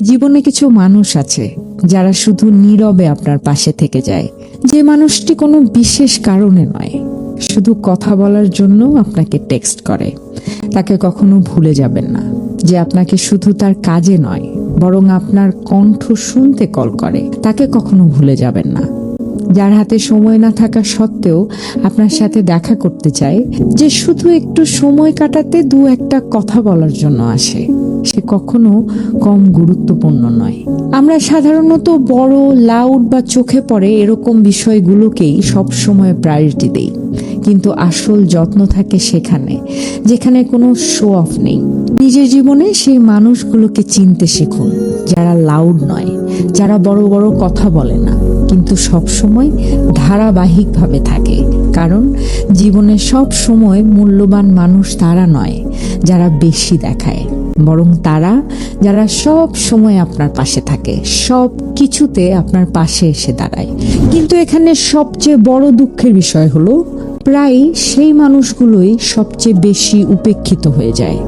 জীবনে কিছু মানুষ আছে যারা শুধু নীরবে আপনার পাশে থেকে যায়, যে মানুষটি কোনো বিশেষ কারণে নয়, শুধু কথা বলার জন্য আপনাকে টেক্সট করে। তাকে কখনো ভুলে যাবেন না, যে আপনাকে শুধু তার কাজে নয় বরং আপনার কণ্ঠ শুনতে কল করে। তাকে কখনো ভুলে যাবেন না, যার হাতে সময় না থাকা সত্ত্বেও আপনার সাথে দেখা করতে চায়, যে শুধু একটু সময় কাটাতে দু একটা কথা বলার জন্য আসে। সে কখনো কম গুরুত্বপূর্ণ নয়। আমরা সাধারণত বড়, লাউড বা চোখে পড়ে এরকম বিষয়গুলোকেই সব সময় প্রায়োরিটি দেই, কিন্তু আসল যত্ন থাকে সেখানে যেখানে কোনো শো অফ নেই। নিজের জীবনে সেই মানুষগুলোকে চিনতে শিখুন, যারা লাউড নয়, যারা বড় বড় কথা বলে না, কিন্তু সব সময় ধারাবাহিকভাবে থাকে। কারণ জীবনে সব সময় মূল্যবান মানুষ তারা নয় যারা বেশি দেখায়, বরং তারা যারা সব সময় আপনার পাশে থাকে, সব কিছুতে আপনার পাশে এসে দাঁড়ায়। কিন্তু এখানে সবচেয়ে বড় দুঃখের বিষয় হলো, প্রায় সেই মানুষগুলোই সবচেয়ে বেশি উপেক্ষিত হয়ে যায়।